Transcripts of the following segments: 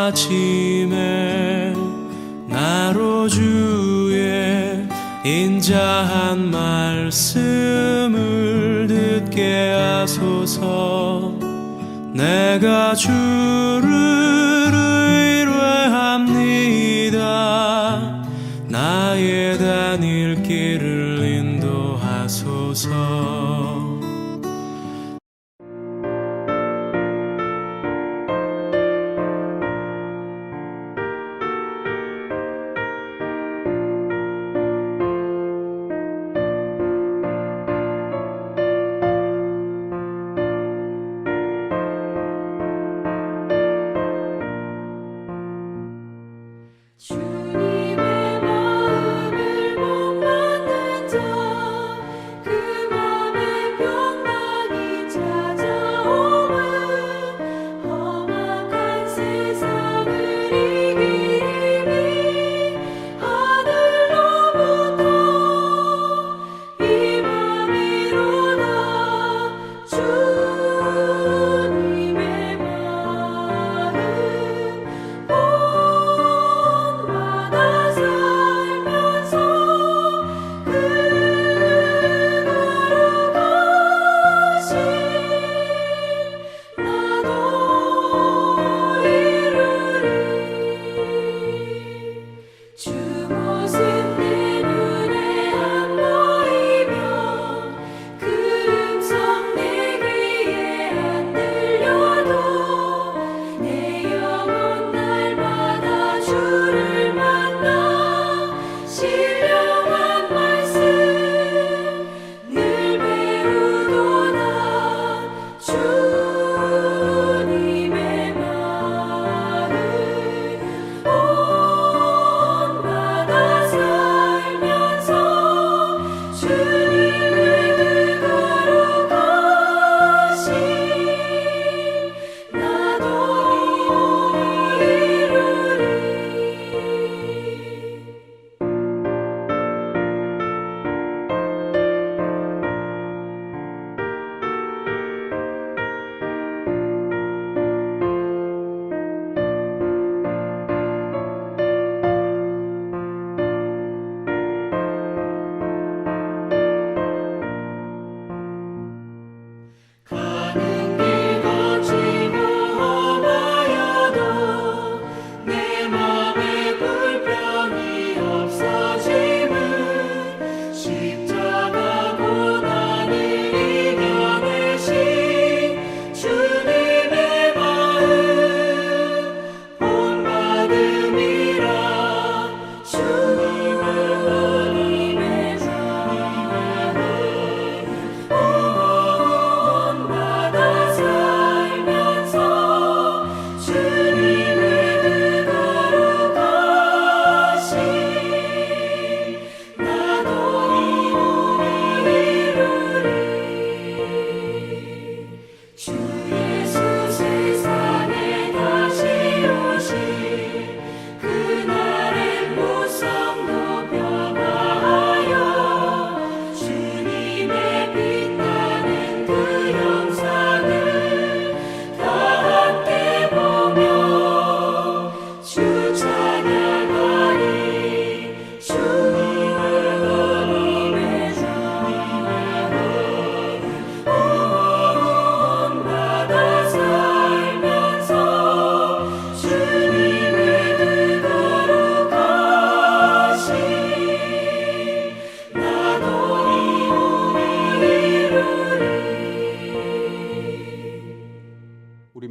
아침에 나로 주의 인자한 말씀을 듣게 하소서. 내가 주를 의뢰합니다. 나의 다닐 길을 인도하소서.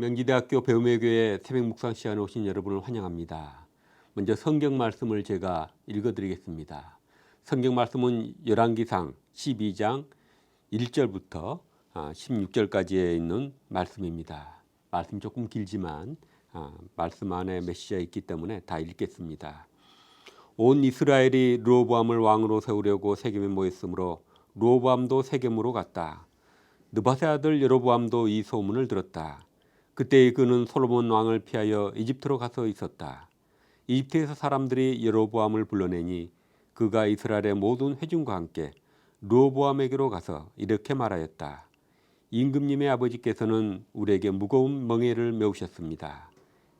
명지대학교 배움의 교회 새벽 묵상 시간에 오신 여러분을 환영합니다. 먼저 성경 말씀을 제가 읽어드리겠습니다. 성경 말씀은 열왕기상 12장 1절부터 16절까지에 있는 말씀입니다. 말씀이 조금 길지만 말씀 안에 메시지가 있기 때문에 다 읽겠습니다. 온 이스라엘이 르호보암을 왕으로 세우려고 세겜에 모였으므로 르호보암도 세겜으로 갔다. 느밧의 아들 여로보암도 이 소문을 들었다. 그때 그는 솔로몬 왕을 피하여 이집트로 가서 있었다. 이집트에서 사람들이 여로보암을 불러내니 그가 이스라엘의 모든 회중과 함께 르호보암에게로 가서 이렇게 말하였다. 임금님의 아버지께서는 우리에게 무거운 멍에를 메우셨습니다.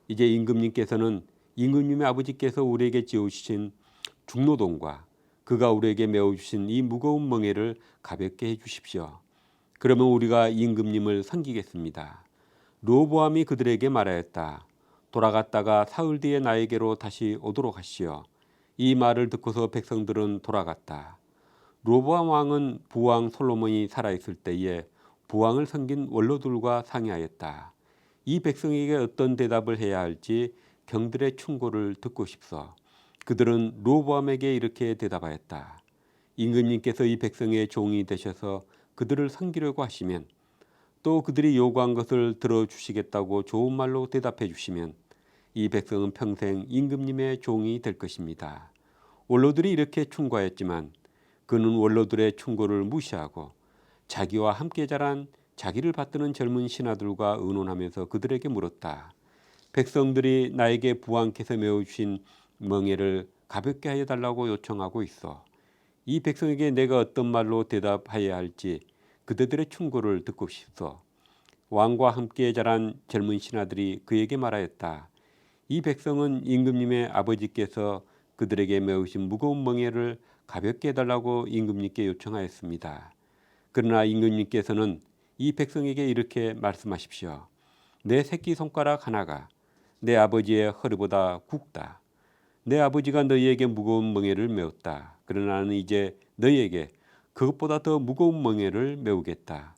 이제 임금님께서는 임금님의 아버지께서 우리에게 지어주신 중노동과 그가 우리에게 메어주신 이 무거운 멍에를 가볍게 해주십시오. 그러면 우리가 임금님을 섬기겠습니다. 르호보암이 그들에게 말하였다. 돌아갔다가 사흘 뒤에 나에게로 다시 오도록 하시오. 이 말을 듣고서 백성들은 돌아갔다. 르호보암 왕은 부왕 솔로몬이 살아있을 때에 부왕을 섬긴 원로들과 상의하였다. 이 백성에게 어떤 대답을 해야 할지 경들의 충고를 듣고 싶소. 그들은 르호보암에게 이렇게 대답하였다. 임금님께서 이 백성의 종이 되셔서 그들을 섬기려고 하시면, 또 그들이 요구한 것을 들어주시겠다고 좋은 말로 대답해 주시면 이 백성은 평생 임금님의 종이 될 것입니다. 원로들이 이렇게 충고하였지만 그는 원로들의 충고를 무시하고 자기와 함께 자란 자기를 받드는 젊은 신하들과 의논하면서 그들에게 물었다. 백성들이 나에게 부왕께서 메어주신 멍에를 가볍게 하여 달라고 요청하고 있어. 이 백성에게 내가 어떤 말로 대답해야 할지 그들의 충고를 듣고 싶소. 왕과 함께 자란 젊은 신하들이 그에게 말하였다. 이 백성은 임금님의 아버지께서 그들에게 메우신 무거운 멍에를 가볍게 해달라고 임금님께 요청하였습니다. 그러나 임금님께서는 이 백성에게 이렇게 말씀하십시오. 내 새끼손가락 하나가 내 아버지의 허리보다 굵다. 내 아버지가 너희에게 무거운 멍에를 메웠다. 그러나 나는 이제 너희에게 그것보다 더 무거운 멍에를 메우겠다.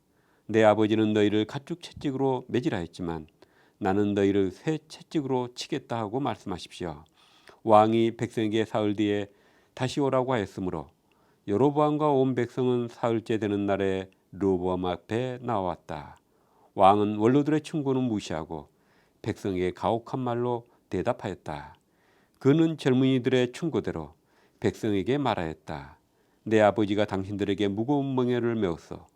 내 아버지는 너희를 가축 채찍으로 매질하였지만 나는 너희를 새 채찍으로 치겠다 하고 말씀하십시오. 왕이 백성에게 사흘 뒤에 다시 오라고 하였으므로 여로보암과 온 백성은 사흘째 되는 날에 르호보암 앞에 나왔다. 왕은 원로들의 충고는 무시하고 백성에게 가혹한 말로 대답하였다. 그는 젊은이들의 충고대로 백성에게 말하였다. 내 아버지가 당신들에게 무거운 멍에를 메웠어.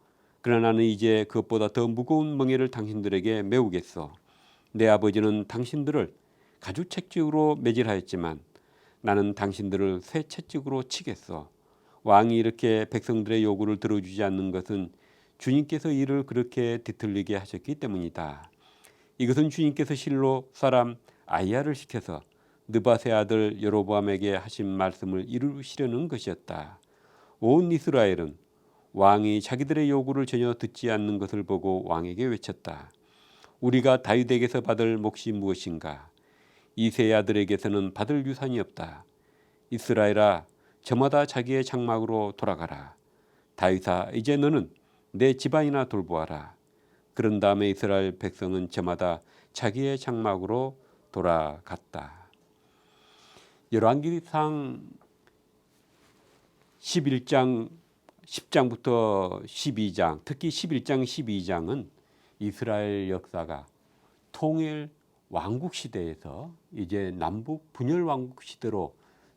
그러나 나는 이제 그것보다 더 무거운 멍에를 당신들에게 메우겠어. 내 아버지는 당신들을 가죽 채찍으로 매질하였지만 나는 당신들을 새 채찍으로 치겠어. 왕이 이렇게 백성들의 요구를 들어주지 않는 것은 주님께서 이를 그렇게 뒤틀리게 하셨기 때문이다. 이것은 주님께서 실로 사람 아이야를 시켜서 느밧의 아들 여로보암에게 하신 말씀을 이루시려는 것이었다. 온 이스라엘은 왕이 자기들의 요구를 전혀 듣지 않는 것을 보고 왕에게 외쳤다. 우리가 다윗에게서 받을 몫이 무엇인가? 이새의 아들에게서는 받을 유산이 없다. 이스라엘아, 저마다 자기의 장막으로 돌아가라. 다윗아, 이제 너는 내 집안이나 돌보아라. 그런 다음에 이스라엘 백성은 저마다 자기의 장막으로 돌아갔다. 열왕기상 11장 10장부터 12장, 특히 11장 12장은 이스라엘 역사가 통일 왕국 시대에서 이제 남북 분열 왕국 시대로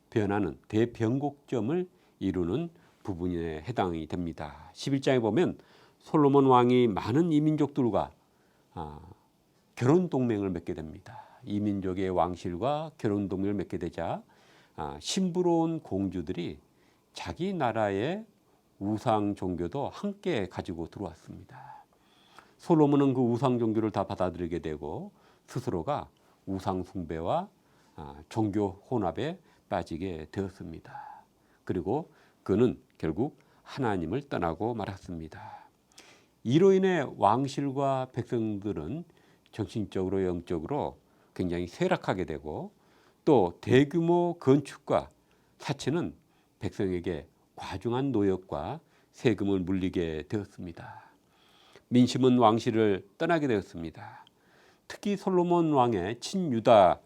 변하는 대변곡점을 이루는 부분에 해당이 됩니다. 11장에 보면 솔로몬 왕이 많은 이민족들과 결혼 동맹을 맺게 됩니다. 이민족의 왕실과 결혼 동맹을 맺게 되자 신부로운 공주들이 자기 나라의 우상 종교도 함께 가지고 들어왔습니다. 솔로몬은 그 우상 종교를 다 받아들이게 되고 스스로가 우상 숭배와 종교 혼합에 빠지게 되었습니다. 그리고 그는 결국 하나님을 떠나고 말았습니다. 이로 인해 왕실과 백성들은 정신적으로 영적으로 굉장히 쇠락하게 되고 또 대규모 건축과 사채는 백성에게 과중한 노역과 세금을 물리게 되었습니다. 민심은 왕실을 떠나게 되었습니다. 특히 솔로몬 왕의 친유다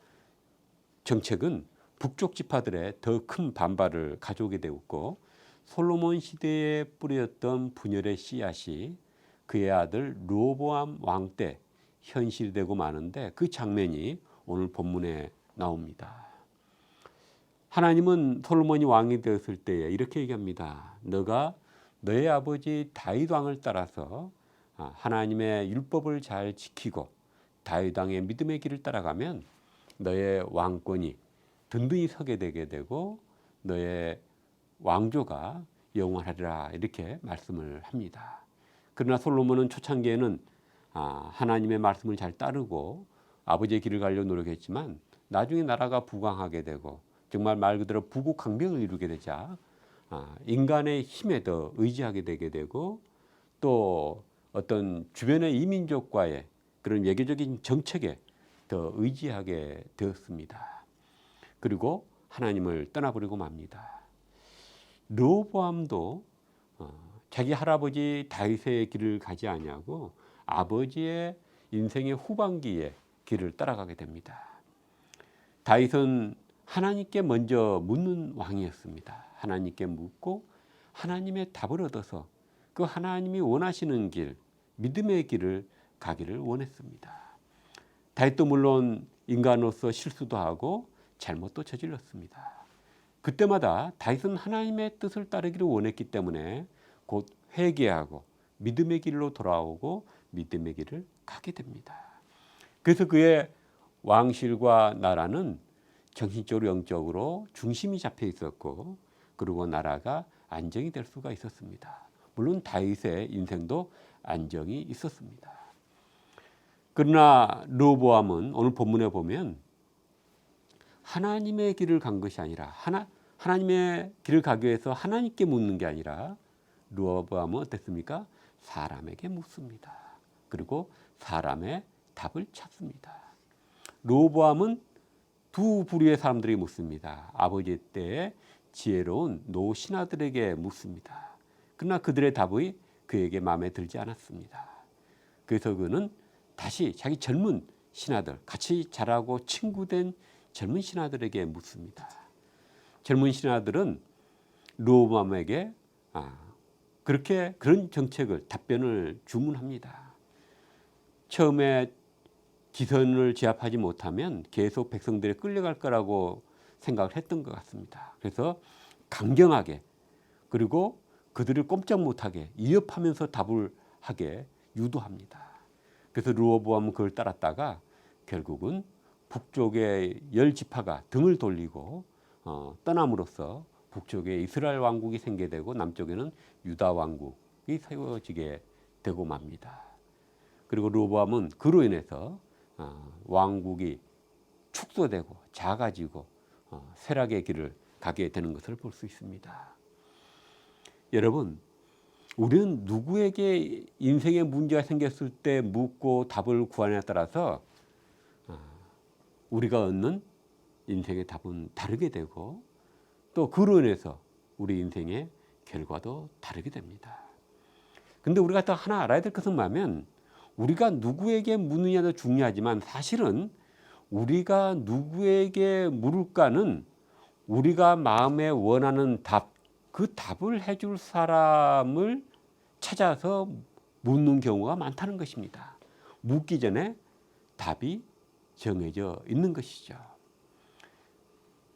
정책은 북쪽 지파들의 더 큰 반발을 가져오게 되었고 솔로몬 시대에 뿌렸던 분열의 씨앗이 그의 아들 르호보암 왕 때 현실되고 마는데 그 장면이 오늘 본문에 나옵니다. 하나님은 솔로몬이 왕이 되었을 때에 이렇게 얘기합니다. 너가 너의 아버지 다윗 왕을 따라서 하나님의 율법을 잘 지키고 다윗 왕의 믿음의 길을 따라가면 너의 왕권이 든든히 서게 되게 되고 너의 왕조가 영원하리라 이렇게 말씀을 합니다. 그러나 솔로몬은 초창기에는 하나님의 말씀을 잘 따르고 아버지의 길을 가려고 노력했지만 나중에 나라가 부강하게 되고 정말 말 그대로 부국강병을 이루게 되자 인간의 힘에 더 의지하게 되게 되고 또 어떤 주변의 이민족과의 그런 외교적인 정책에 더 의지하게 되었습니다. 그리고 하나님을 떠나버리고 맙니다. 르호보암도 자기 할아버지 다윗의 길을 가지 아니하고 아버지의 인생의 후반기에 길을 따라가게 됩니다. 다윗은 하나님께 먼저 묻는 왕이었습니다. 하나님께 묻고 하나님의 답을 얻어서 그 하나님이 원하시는 길, 믿음의 길을 가기를 원했습니다. 다윗도 물론 인간으로서 실수도 하고 잘못도 저질렀습니다. 그때마다 다윗은 하나님의 뜻을 따르기를 원했기 때문에 곧 회개하고 믿음의 길로 돌아오고 믿음의 길을 가게 됩니다. 그래서 그의 왕실과 나라는 정신적으로 영적으로 중심이 잡혀 있었고 그리고 나라가 안정이 될 수가 있었습니다. 물론 다윗의 인생도 안정이 있었습니다. 그러나 르호보암은 오늘 본문에 보면 하나님의 길을 간 것이 아니라 하나님의 길을 가기 위해서 하나님께 묻는 게 아니라 르호보암은 어땠습니까? 사람에게 묻습니다. 그리고 사람의 답을 찾습니다. 르호보암은 두 부류의 사람들이 묻습니다. 아버지 때에 지혜로운 노신하들에게 묻습니다. 그러나 그들의 답이 그에게 마음에 들지 않았습니다. 그래서 그는 다시 자기 젊은 신하들, 같이 자라고 친구된 젊은 신하들에게 묻습니다. 젊은 신하들은 르호보암에게 그런 정책을 답변을 주문합니다. 처음에 기선을 제압하지 못하면 계속 백성들이 끌려갈 거라고 생각을 했던 것 같습니다. 그래서 강경하게 그리고 그들을 꼼짝 못하게 위협하면서 답을 하게 유도합니다. 그래서 르호보암은 그걸 따랐다가 결국은 북쪽의 10지파가 등을 돌리고 떠남으로써 북쪽에 이스라엘 왕국이 생기게 되고 남쪽에는 유다 왕국이 세워지게 되고 맙니다. 그리고 르호보암은 그로 인해서 왕국이 축소되고 작아지고 쇠락의 길을 가게 되는 것을 볼 수 있습니다. 여러분, 우리는 누구에게 인생의 문제가 생겼을 때 묻고 답을 구하느냐에 따라서 우리가 얻는 인생의 답은 다르게 되고 또 그로 인해서 우리 인생의 결과도 다르게 됩니다. 근데 우리가 또 하나 알아야 될 것은 뭐냐면 우리가 누구에게 묻느냐도 중요하지만 사실은 우리가 누구에게 물을까는 우리가 마음에 원하는 답, 그 답을 해줄 사람을 찾아서 묻는 경우가 많다는 것입니다. 묻기 전에 답이 정해져 있는 것이죠.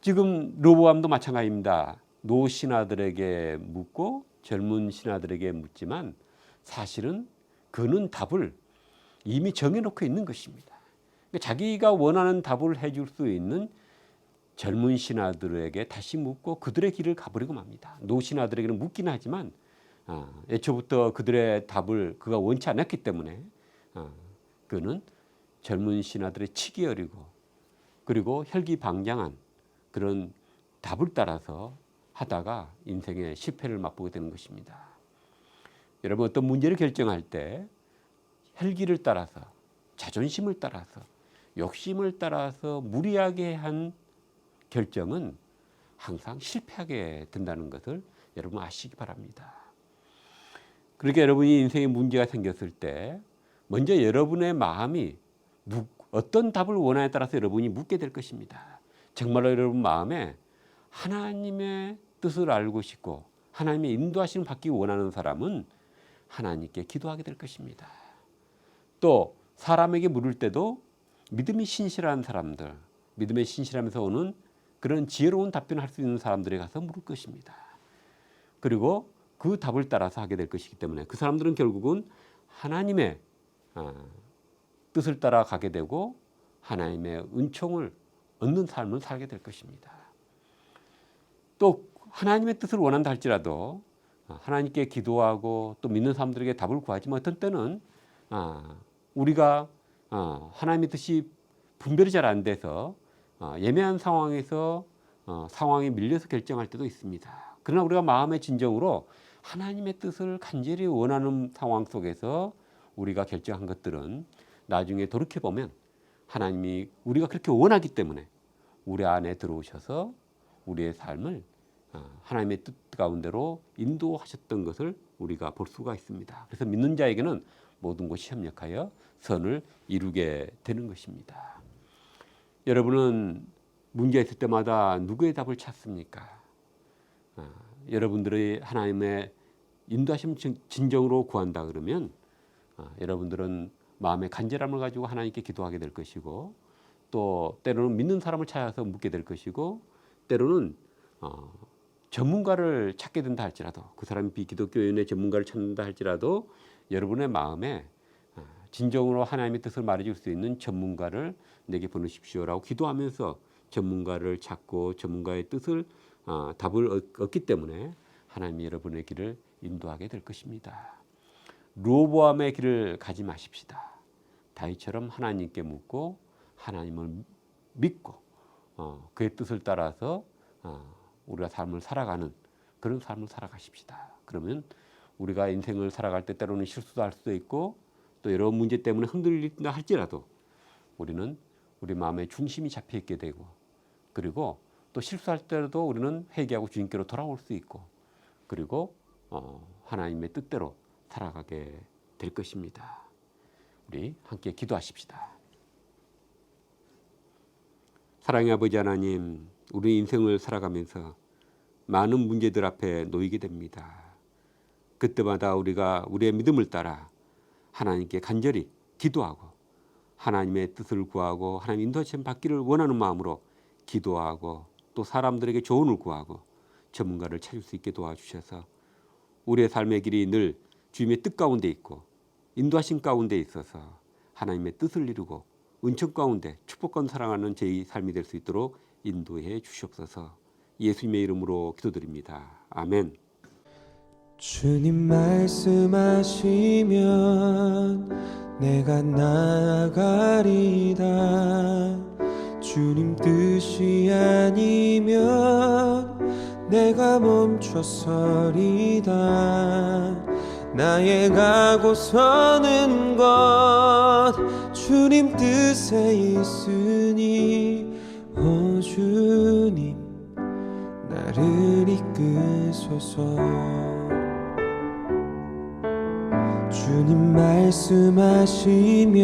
지금 르호보암도 마찬가지입니다. 노신하들에게 묻고 젊은 신하들에게 묻지만 사실은 그는 답을 이미 정해놓고 있는 것입니다. 자기가 원하는 답을 해줄 수 있는 젊은 신하들에게 다시 묻고 그들의 길을 가버리고 맙니다. 노신하들에게는 묻기는 하지만 애초부터 그들의 답을 그가 원치 않았기 때문에 그는 젊은 신하들의 치기 어리고 그리고 혈기방장한 그런 답을 따라서 하다가 인생의 실패를 맛보게 되는 것입니다. 여러분 어떤 문제를 결정할 때 혈기를 따라서 자존심을 따라서 욕심을 따라서 무리하게 한 결정은 항상 실패하게 된다는 것을 여러분 아시기 바랍니다. 그러니까 여러분이 인생에 문제가 생겼을 때 먼저 여러분의 마음이 어떤 답을 원하냐에 따라서 여러분이 묻게 될 것입니다. 정말로 여러분 마음에 하나님의 뜻을 알고 싶고 하나님의 인도하심을 받기 원하는 사람은 하나님께 기도하게 될 것입니다. 또 사람에게 물을 때도 믿음이 신실한 사람들, 믿음에 신실하면서 오는 그런 지혜로운 답변을 할 수 있는 사람들에 가서 물을 것입니다. 그리고 그 답을 따라서 하게 될 것이기 때문에 그 사람들은 결국은 하나님의 뜻을 따라 가게 되고 하나님의 은총을 얻는 삶을 살게 될 것입니다. 또 하나님의 뜻을 원한다 할지라도 하나님께 기도하고 또 믿는 사람들에게 답을 구하지만 어떤 때는 우리가 하나님의 뜻이 분별이 잘 안 돼서 예매한 상황에서 상황에 밀려서 결정할 때도 있습니다. 그러나 우리가 마음의 진정으로 하나님의 뜻을 간절히 원하는 상황 속에서 우리가 결정한 것들은 나중에 돌이켜보면 하나님이 우리가 그렇게 원하기 때문에 우리 안에 들어오셔서 우리의 삶을 하나님의 뜻 가운데로 인도하셨던 것을 우리가 볼 수가 있습니다. 그래서 믿는 자에게는 모든 것이 협력하여 선을 이루게 되는 것입니다. 여러분은 문제 있을 때마다 누구의 답을 찾습니까? 여러분들의 하나님의 인도하심 진정으로 구한다 그러면 여러분들은 마음의 간절함을 가지고 하나님께 기도하게 될 것이고, 또 때로는 믿는 사람을 찾아서 묻게 될 것이고, 때로는 전문가를 찾게 된다 할지라도, 그 사람이 비기독교인의 전문가를 찾는다 할지라도 여러분의 마음에 진정으로 하나님의 뜻을 말해줄 수 있는 전문가를 내게 보내십시오라고 기도하면서 전문가를 찾고 전문가의 뜻을 답을 얻기 때문에 하나님이 여러분의 길을 인도하게 될 것입니다. 르호보암의 길을 가지 마십시다. 다윗처럼 하나님께 묻고 하나님을 믿고 그의 뜻을 따라서 우리가 삶을 살아가는 그런 삶을 살아가십시다. 그러면 우리가 인생을 살아갈 때 때로는 실수도 할 수도 있고, 또 여러 문제 때문에 흔들린다 할지라도 우리는 우리 마음의 중심이 잡혀 있게 되고, 그리고 또 실수할 때라도 우리는 회개하고 주님께로 돌아올 수 있고, 그리고 하나님의 뜻대로 살아가게 될 것입니다. 우리 함께 기도하십시다. 사랑의 아버지 하나님, 우리 인생을 살아가면서 많은 문제들 앞에 놓이게 됩니다. 그때마다 우리가 우리의 믿음을 따라 하나님께 간절히 기도하고 하나님의 뜻을 구하고 하나님 인도하심 받기를 원하는 마음으로 기도하고, 또 사람들에게 조언을 구하고 전문가를 찾을 수 있게 도와주셔서 우리의 삶의 길이 늘 주님의 뜻 가운데 있고 인도하심 가운데 있어서 하나님의 뜻을 이루고 은총 가운데 축복 가운데 살아가는 제 삶이 될 수 있도록 인도해 주시옵소서. 예수님의 이름으로 기도드립니다. 아멘. 주님 말씀하시면 내가 나아가리다. 주님 뜻이 아니면 내가 멈춰서리다. 나의 가고 서는 것 주님 뜻에 있으니, 오 주님 나를 이끄소서. 주님 말씀하시면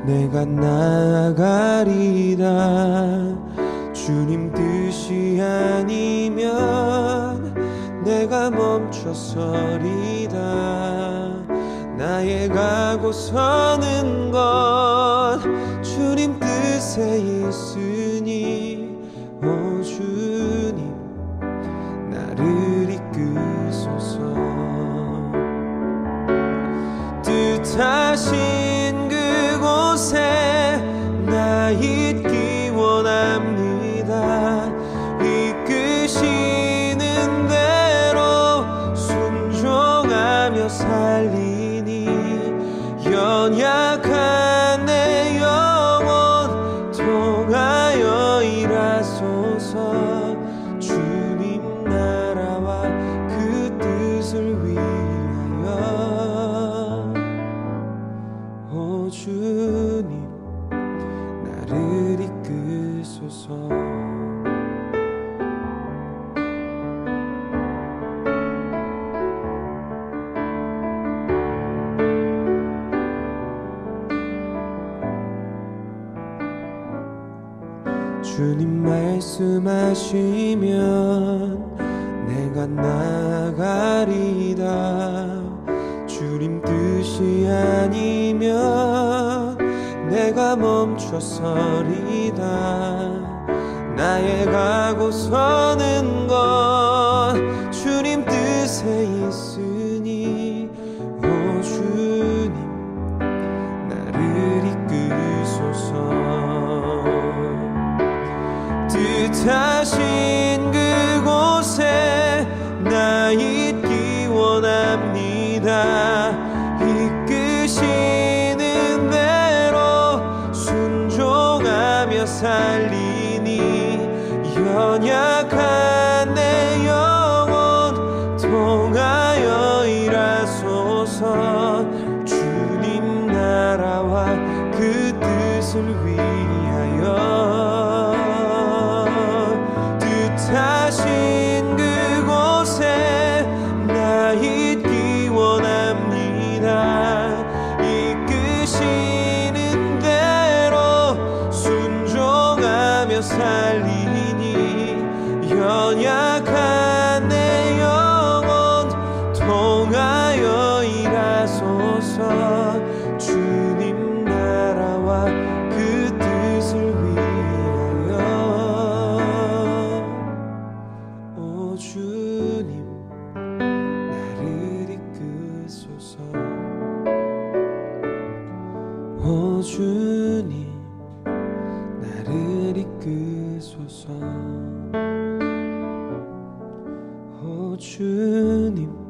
내가 나아가리다. 주님 뜻이 아니면 내가 멈춰서리다. 나의 가고 서는 것 주님 뜻에 있으니, 오 주님 나를 이끄소서. 뜻하신 그곳에 나 있기 원합니다. 이끄시는 대로 순종하며 살리니, 연약한 내 영혼 통하여 일하소서. 주님 나라와 그 뜻을 위하여, 오 주님 나를 이끄소서. 주님 말씀하시면 내가 나아가리다. 주님 뜻이 아니면 내가 멈춰서리다. 나의 가고 서는 것 주님 뜻에 있으니, 오 주님 나를 이끄소서. 뜻하신 그곳에 나 있기 원합니다. 이끄시는 대로 순종하며 이끌어주소서. 주님 나라와 그 뜻을 위하여 뜻하신 그곳에 나 있기 원합니다. 이끄시는 대로 순종하며 살리니 연약한 내 영혼 통하여 일하소서. 주님 나라와 그 뜻을 위하여 오 주님 나를 이끄소서. 오 주님 나를 이끄소서. 오 주님